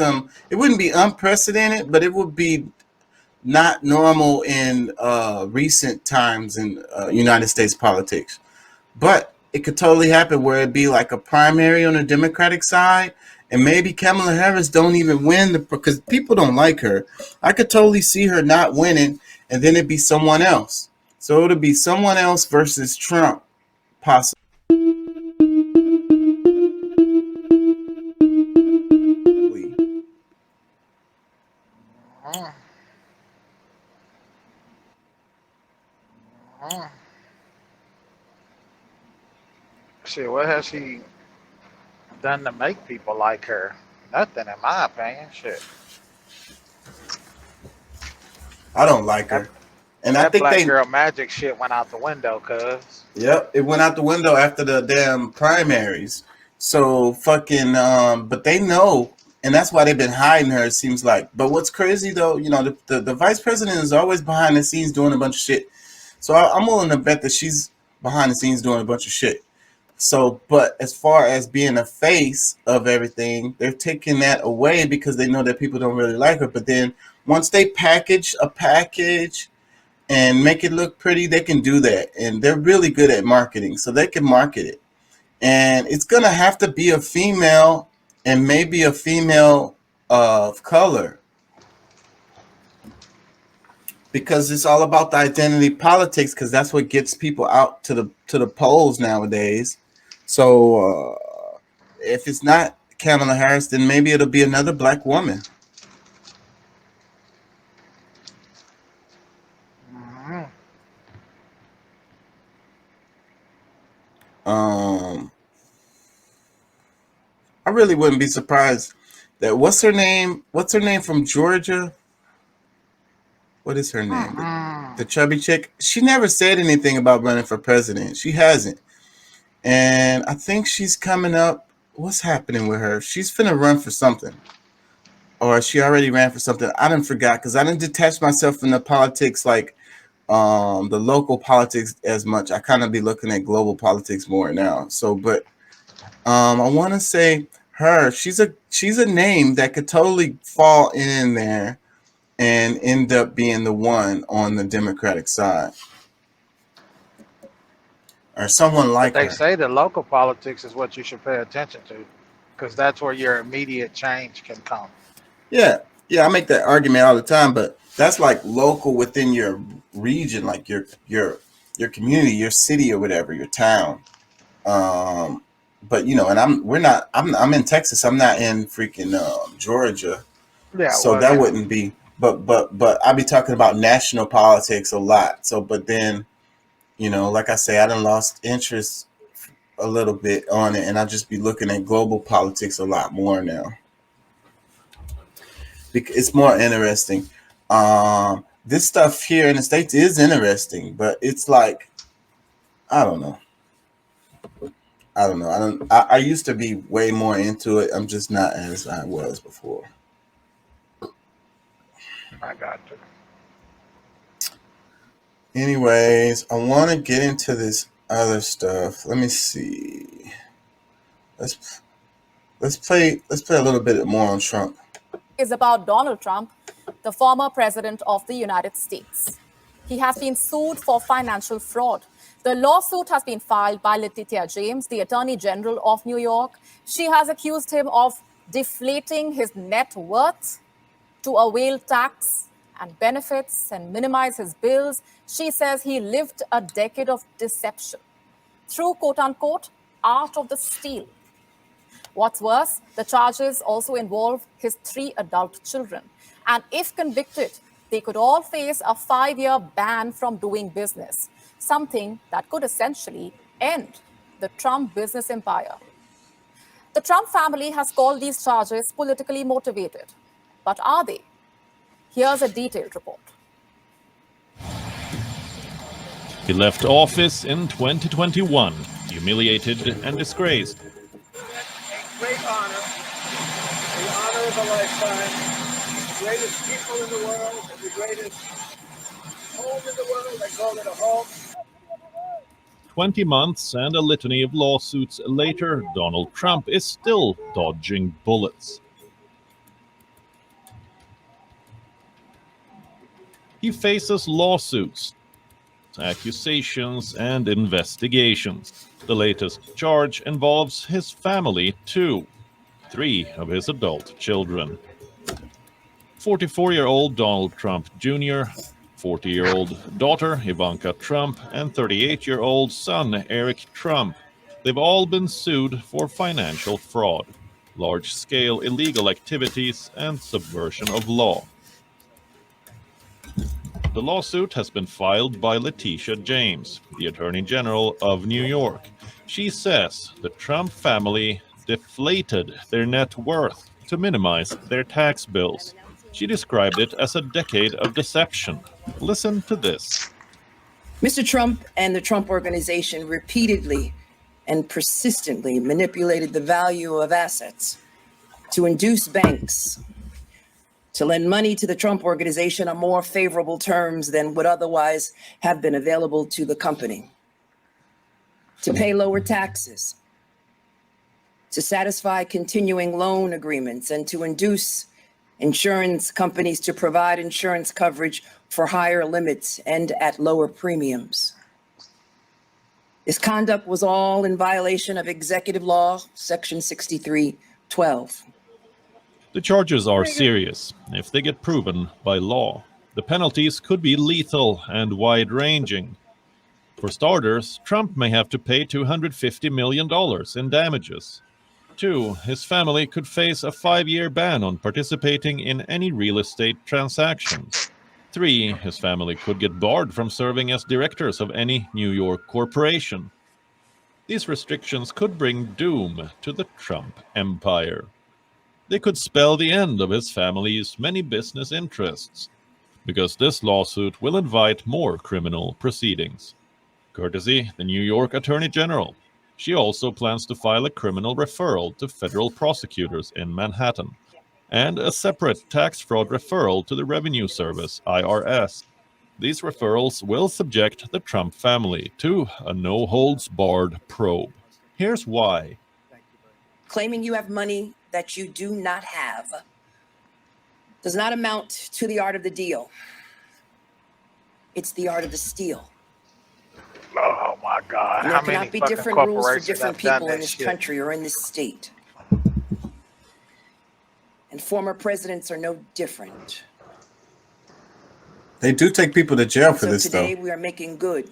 it wouldn't be unprecedented, but it would be not normal in recent times in United States politics. But it could totally happen where it'd be like a primary on the Democratic side, and maybe Kamala Harris don't even win because people don't like her. I could totally see her not winning, and then it'd be someone else. So it'd be someone else versus Trump, possibly. Mm, mm. Shit, what has she done to make people like her? Nothing, in my opinion. Shit, I don't like that her, and I that think black they. girl magic shit went out the window. Cause Yep, it went out the window after the damn primaries. So fucking, but they know, and that's why they've been hiding her. It seems like. But what's crazy though, the vice president is always behind the scenes doing a bunch of shit. So I'm willing to bet that she's behind the scenes doing a bunch of shit. So, but as far as being a face of everything, they're taking that away because they know that people don't really like her. But then once they package a package and make it look pretty, they can do that. And they're really good at marketing, so they can market it. And it's going to have to be a female and maybe a female of color because it's all about the identity politics because that's what gets people out to the polls nowadays. So if it's not Kamala Harris, then maybe it'll be another black woman. mm, Um, I really wouldn't be surprised that what's her name? What's her name from Georgia? What is her name? The mm. chubby chick. She never said anything about running for president. She hasn't. And I think she's coming up. What's happening with her? She's finna run for something. Or she already ran for something. I didn't forgot because I didn't detach myself from the politics like the local politics as much. I kind of be looking at global politics more now. So but I wanna say her. She's a name that could totally fall in there and end up being the one on the Democratic side. Or someone But like they her. say the local politics is what you should pay attention to, because that's where your immediate change can come. Yeah, yeah, I make that argument all the time, but that's like local within your region, like your community, your city or whatever, your town. Um, but and I'm in Texas. I'm not in freaking Georgia, Yeah, so well, that yeah. wouldn't be. But I be talking about national politics a lot. So, but then like I say, I done lost interest a little bit on it, and I just be looking at global politics a lot more now. It's more interesting. This stuff here in the states is interesting, but it's like I don't know. I don't know. I don't. I used to be way more into it. I'm just not as I was before. I got you. Anyways, I want to get into this other stuff. Let me see. Let's let's play a little bit more on Trump. Is about Donald Trump, the former president of the United States. He has been sued for financial fraud. The lawsuit has been filed by Letitia James, the Attorney General of New York. She has accused him of deflating his net worth to avail tax and benefits and minimize his bills. She says he lived a decade of deception through quote unquote art of the steal. What's worse, the charges also involve his 3 adult children. And if convicted, they could all face a 5-year ban from doing business, something that could essentially end the Trump business empire. The Trump family has called these charges politically motivated. But are they? Here's a detailed report. He left office in 2021, humiliated and disgraced. A great honor, the honor of a lifetime, the greatest people in the world, and the greatest home in the world. I call it a home. 20 months and a litany of lawsuits later, Donald Trump is still dodging bullets. He faces lawsuits, accusations, and investigations. The latest charge involves his family, too. 3 of his adult children. 44-year-old Donald Trump Jr., 40-year-old daughter Ivanka Trump, and 38-year-old son Eric Trump. They've all been sued for financial fraud, large-scale illegal activities, and subversion of law. The lawsuit has been filed by Letitia James, the Attorney General of New York. She says the Trump family deflated their net worth to minimize their tax bills. She described it as a decade of deception. Listen to this. Mr. Trump and the Trump Organization repeatedly and persistently manipulated the value of assets to induce banks to lend money to the Trump Organization on more favorable terms than would otherwise have been available to the company, to pay lower taxes, to satisfy continuing loan agreements, and to induce insurance companies to provide insurance coverage for higher limits and at lower premiums. This conduct was all in violation of Executive Law, Section 6312. The charges are serious if they get proven by law. The penalties could be lethal and wide-ranging. For starters, Trump may have to pay $250 million in damages. 2, his family could face a 5-year ban on participating in any real estate transactions. 3, his family could get barred from serving as directors of any New York corporation. These restrictions could bring doom to the Trump empire. They could spell the end of his family's many business interests, because this lawsuit will invite more criminal proceedings. Courtesy the New York Attorney General. She also plans to file a criminal referral to federal prosecutors in Manhattan, and a separate tax fraud referral to the Revenue Service, IRS. These referrals will subject the Trump family to a no-holds-barred probe. Here's why. Claiming you have money that you do not have does not amount to the art of the deal. It's the art of the steal. Oh my God! And there How many cannot be fucking different rules for corporations different have done people in that this shit? country or in this state. And former presidents are no different. They do take people to jail for So this, today though. we are making good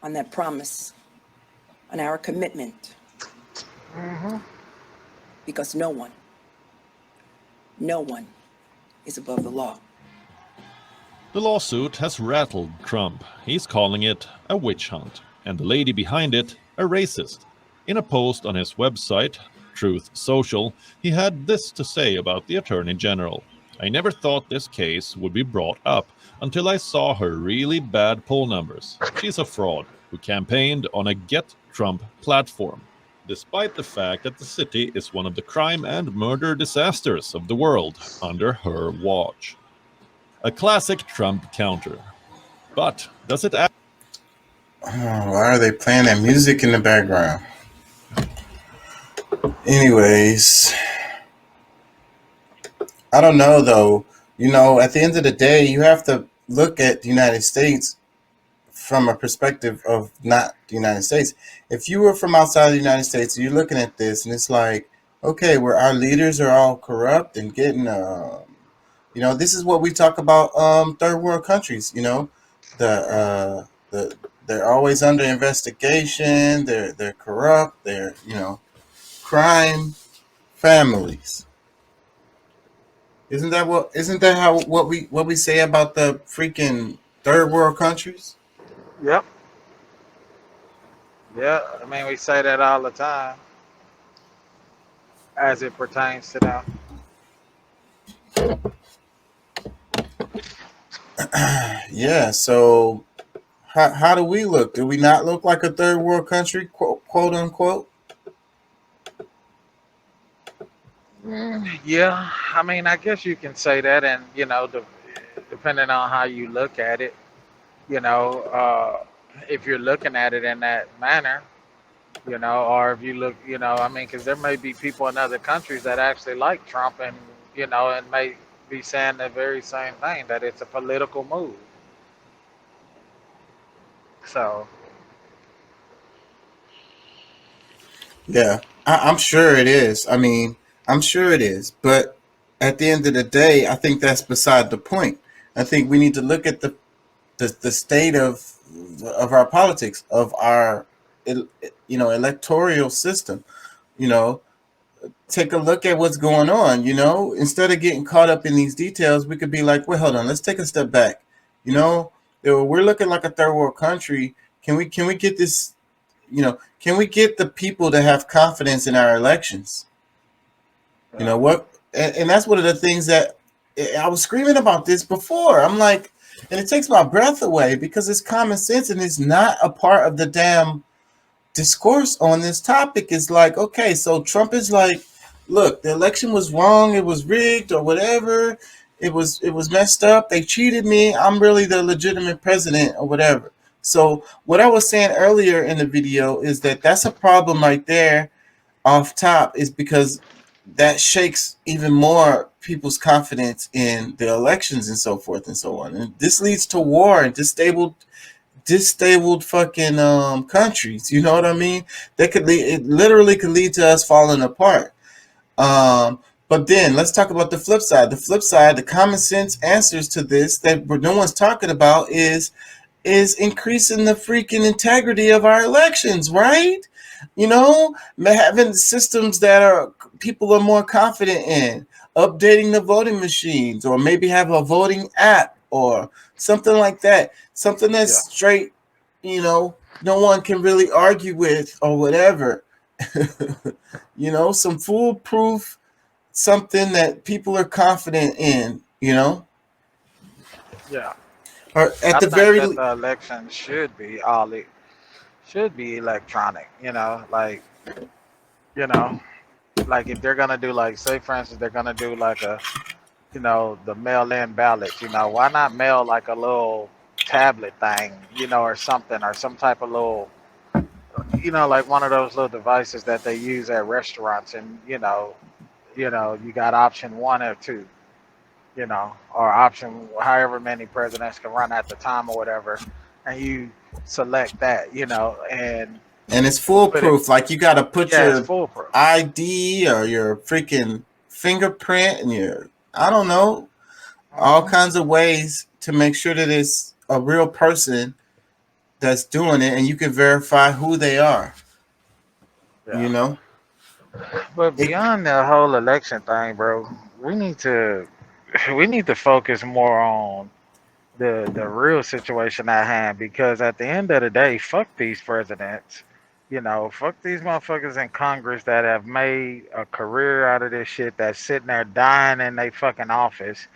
on that promise, on our commitment. Because no one is above the law. The lawsuit has rattled Trump. He's calling it a witch hunt, and the lady behind it a racist. In a post on his website, Truth Social, he had this to say about the Attorney General. I never thought this case would be brought up until I saw her really bad poll numbers. She's a fraud who campaigned on a Get Trump platform, despite the fact that the city is one of the crime and murder disasters of the world under her watch. A classic Trump counter. But does it act? Why are they playing that music in the background? Anyways, I don't know, though. You know, at the end of the day, you have to look at the United States from a perspective of not the United States. If you were from outside the United States, you're looking at this and it's like, okay, where our leaders are all corrupt and getting, this is what we talk about, third world countries, they're always under investigation. They're corrupt. They're, crime families. Isn't that what we say about the freaking third world countries? Yep. Yeah, I mean, we say that all the time as it pertains to them. Yeah, so how do we look? Do we not look like a third world country, quote unquote? Yeah, I mean, I guess you can say that, and depending on how you look at it, if you're looking at it in that manner, or if you look, because there may be people in other countries that actually like Trump and may be saying the very same thing, that it's a political move. So Yeah, I'm sure it is. I mean, I'm sure it is. But at the end of the day, I think that's beside the point. I think we need to look at the state of our politics, of our electoral system. You know, take a look at what's going on. Instead of getting caught up in these details, we could be like, wait, hold on, let's take a step back. You know, we're looking like a third world country. Can we get this? Can we get the people to have confidence in our elections? You yeah, know what? And that's one of the things that I was screaming about this before. I'm like, and it takes my breath away because it's common sense and it's not a part of the damn discourse on this topic. Is like, okay, so Trump is like, look, the election was wrong, it was rigged or whatever. It was messed up. They cheated me. I'm really the legitimate president or whatever. So what I was saying earlier in the video is that that's a problem right there off top, is because that shakes even more people's confidence in the elections and so forth and so on. And this leads to war and disabled fucking countries. You know what I mean? It literally could lead to us falling apart. But then let's talk about the flip side. The flip side, the common sense answers to this that no one's talking about is increasing the freaking integrity of our elections, right? Having systems that people are more confident in, updating the voting machines, or maybe have a voting app or something like that. Something yeah, that's straight, no one can really argue with or whatever. Some foolproof, something that people are confident in. yeah. Or at I the think very that the election should be electronic. You know, like if they're gonna do, like, say for instance they're gonna do like the mail-in ballots. Why not mail like a little tablet thing, or something, or some type of little, like one of those little devices that they use at restaurants, and you got option one or two, or option however many presidents can run at the time or whatever, and you select that, and it's put it. foolproof. Like you got to put Yeah, it's your foolproof. ID or your freaking fingerprint and I don't know, all Hmm. kinds of ways to make sure that it's a real person that's doing it and you can verify who they are, you Yeah. know? But It, beyond the whole election thing, bro, we need to we need to focus more on the real situation at hand, because at the end of the day, fuck these presidents. Fuck these motherfuckers in Congress that have made a career out of this shit, that's sitting there dying in their fucking office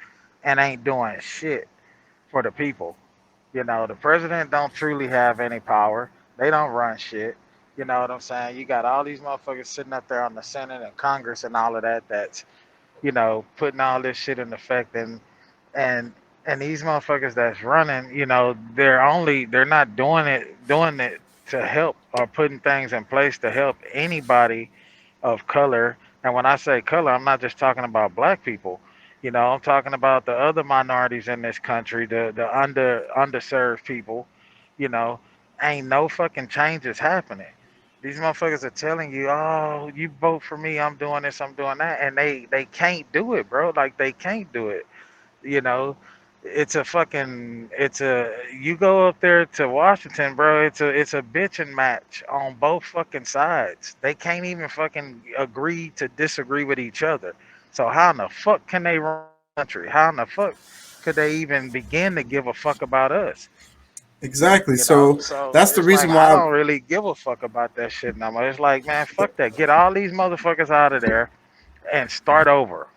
and ain't doing shit for the people. The president don't truly have any power. They don't run shit. You know what I'm saying? You got all these motherfuckers sitting up there on the Senate and Congress and all of that, that's, putting all this shit in effect, and and these motherfuckers that's running, they're not doing it to help, or putting things in place to help anybody of color. And when I say color, I'm not just talking about black people. I'm talking about the other minorities in this country, the underserved people. You know, ain't no fucking changes happening. These motherfuckers are telling you, "Oh, you vote for me, I'm doing this, I'm doing that," and they can't do it, bro. Like, they can't do it. You know, it's a you go up there to Washington, bro. It's a bitching match on both fucking sides. They can't even fucking agree to disagree with each other. So how in the fuck can they run the country? How in the fuck could they even begin to give a fuck about us? exactly. So So that's the it's like, reason I why. don't really give a fuck about that shit no more. It's like, man, fuck that. Get all these motherfuckers out of there and start over.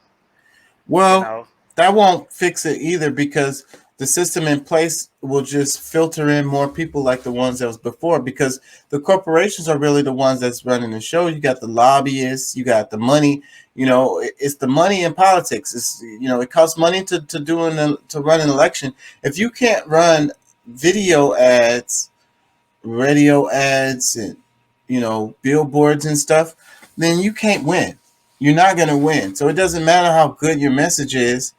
You Well, know? that won't fix it either because the system in place will just filter in more people like the ones that was before, because the corporations are really the ones that's running the show. You got the lobbyists, you got the money. It's the money in politics. It costs money to run an election. If you can't run video ads, radio ads, and billboards and stuff, then you can't win. You're not going to win. So it doesn't matter how good your message is.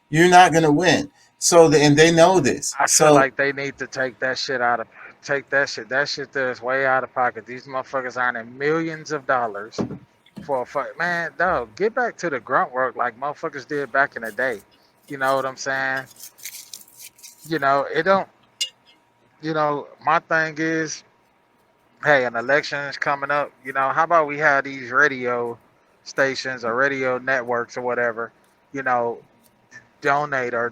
you're not gonna win. So and they know this. I feel So like they need to take that shit out of take that shit. That shit that's way out of pocket. These motherfuckers earning millions of dollars for a fuck. Man, dog, get back to the grunt work like motherfuckers did back in the day. You know what I'm saying? You know, it don't. You know, my thing is, hey, an election is coming up. You know, how about we have these radio stations or radio networks or whatever? You know, donate or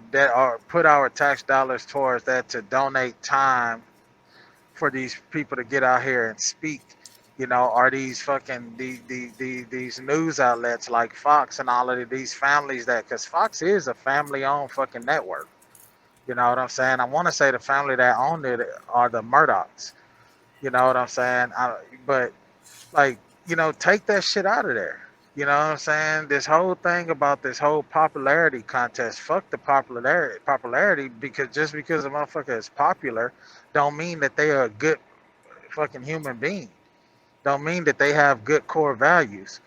put our tax dollars towards that to donate time for these people to get out here and speak. You know, are these fucking these news outlets like Fox and all of these families that, because Fox is a family owned fucking network. You know what I'm saying? I want to say the family that owned it are the Murdochs. You know what I'm saying? But like, you know, take that shit out of there. You know what I'm saying? This whole thing about this whole popularity contest, fuck the popularity, because just because a motherfucker is popular don't mean that they are a good fucking human being. Don't mean that they have good core values.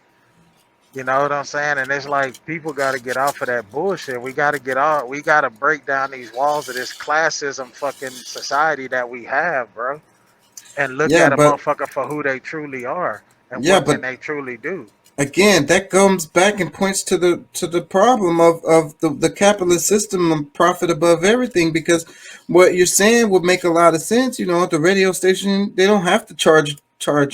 You know what I'm saying? And it's like people got to get off of that bullshit. We got to get off. We got to break down these walls of this classism fucking society that we have, bro, and look yeah, at a but motherfucker for who they truly are and yeah, what can but they truly do. again, that comes back and points to the problem of the capitalist system and profit above everything. Because what you're saying would make a lot of sense. You know, at the radio station, they don't have to charge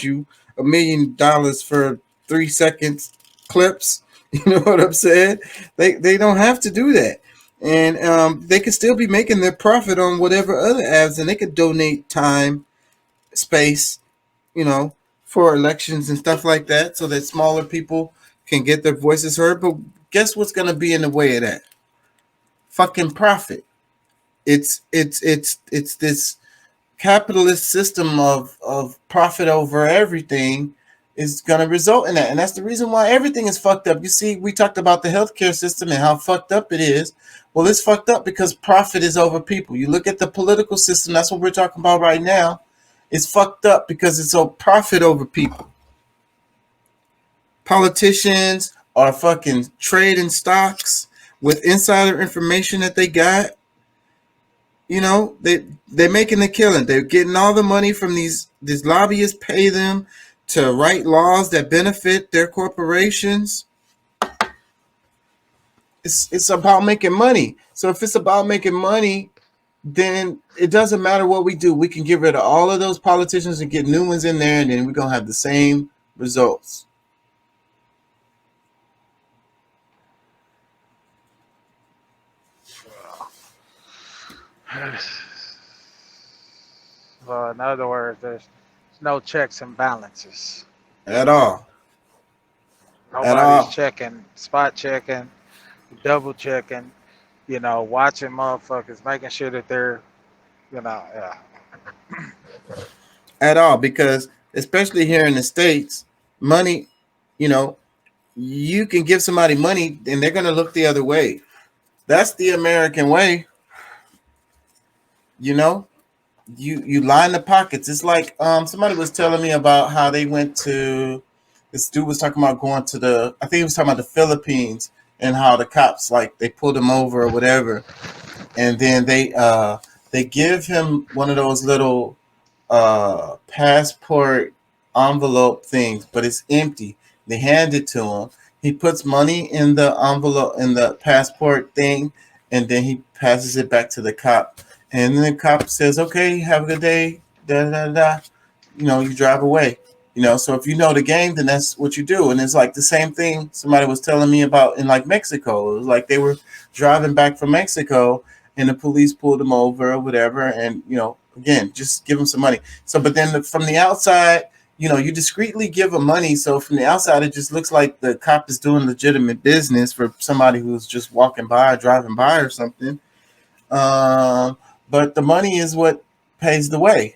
you $1 million for 3 seconds clips. You know what I'm saying? They don't have to do that, and they could still be making their profit on whatever other ads, and they could donate time, space, you know, for elections and stuff like that, so that smaller people can get their voices heard. But guess what's going to be in the way of that? Fucking profit. It's this capitalist system of profit over everything is going to result in that, and that's the reason why everything is fucked up. You see, we talked about the healthcare system and how fucked up it is. Well, it's fucked up because profit is over people. You look at the political system, that's what we're talking about right now. It's fucked up because it's a profit over people. Politicians are fucking trading stocks with insider information that they got. You know, they're making a killing. They're getting all the money from these lobbyists, pay them to write laws that benefit their corporations. It's about making money. So if it's about making money, then it doesn't matter what we do. We can get rid of all of those politicians and get new ones in there, and then we're going to have the same results. Well, in other words, there's no checks and balances. At all. At Nobody's all. checking, spot checking, double checking, you know, watching motherfuckers, making sure that they're, you know, yeah. At all. Because especially here in the States, money, you know, you can give somebody money and they're going to look the other way. That's the American way. You know, you line the pockets. It's like somebody was telling me about how they went to, this dude was talking about going to I think he was talking about the Philippines, and how the cops, like, they pulled him over or whatever, and then they give him one of those little passport envelope things, but it's empty. They hand it to him. He puts money in the envelope, in the passport thing, and then he passes it back to the cop. And then the cop says, "Okay, have a good day." Da da da. You know, you drive away. You know, so if you know the game, then that's what you do. And it's like the same thing somebody was telling me about in like Mexico. It was like they were driving back from Mexico, and the police pulled them over or whatever. And, you know, again, just give them some money. So, but then from the outside, you know, you discreetly give them money. So from the outside, it just looks like the cop is doing legitimate business for somebody who's just walking by, driving by or something. But the money is what pays the way,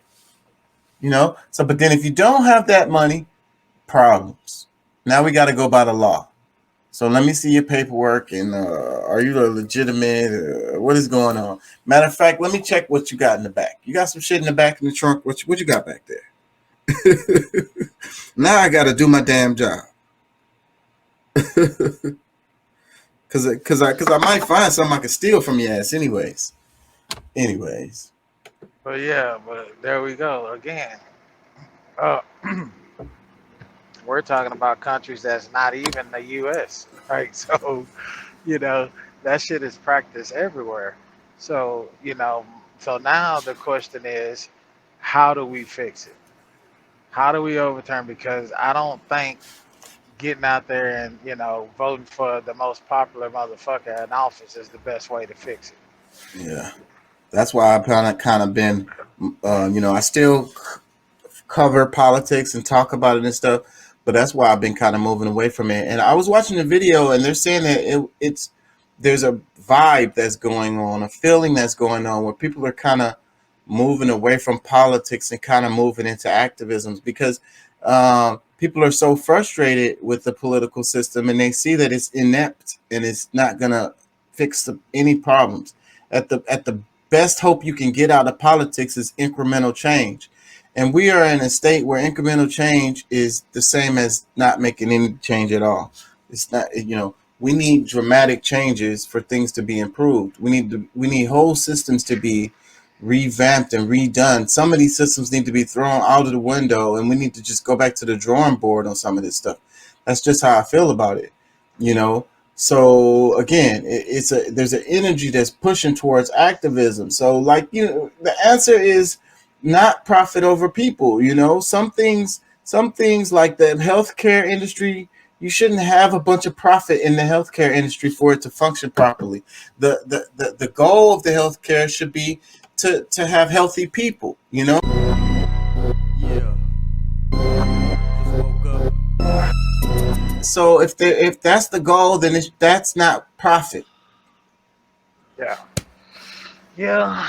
you know? So, but then if you don't have that money, problems. Now we got to go by the law. So let me see your paperwork, and are you legitimate? What is going on? Matter of fact, let me check what you got in the back. You got some shit in the back in the trunk. What you got back there? Now I got to do my damn job. Cause I might find something I can steal from your ass anyways. Anyways. But yeah, but there we go again. Uh, we're talking about countries that's not even the U.S. Right? So that shit is practiced everywhere. So so now the question is, how do we fix it? How do we overturn? Because I don't think getting out there and voting for the most popular motherfucker in office is the best way to fix it. Yeah. That's why I've kind of been, I still cover politics and talk about it and stuff, but that's why I've been kind of moving away from it. And I was watching the video, and they're saying that there's a vibe that's going on, a feeling that's going on, where people are kind of moving away from politics and kind of moving into activisms because people are so frustrated with the political system, and they see that it's inept and it's not gonna fix any problems. At the best hope you can get out of politics is incremental change. And we are in a state where incremental change is the same as not making any change at all. It's not, we need dramatic changes for things to be improved. We need whole systems to be revamped and redone. Some of these systems need to be thrown out of the window, and we need to just go back to the drawing board on some of this stuff. That's just how I feel about it, So again, there's an energy that's pushing towards activism. So the answer is not profit over people. Some things like the healthcare industry, you shouldn't have a bunch of profit in the healthcare industry for it to function properly. The goal of the healthcare should be to have healthy people. Yeah. Just woke up. So if that's the goal, then that's not profit. Yeah,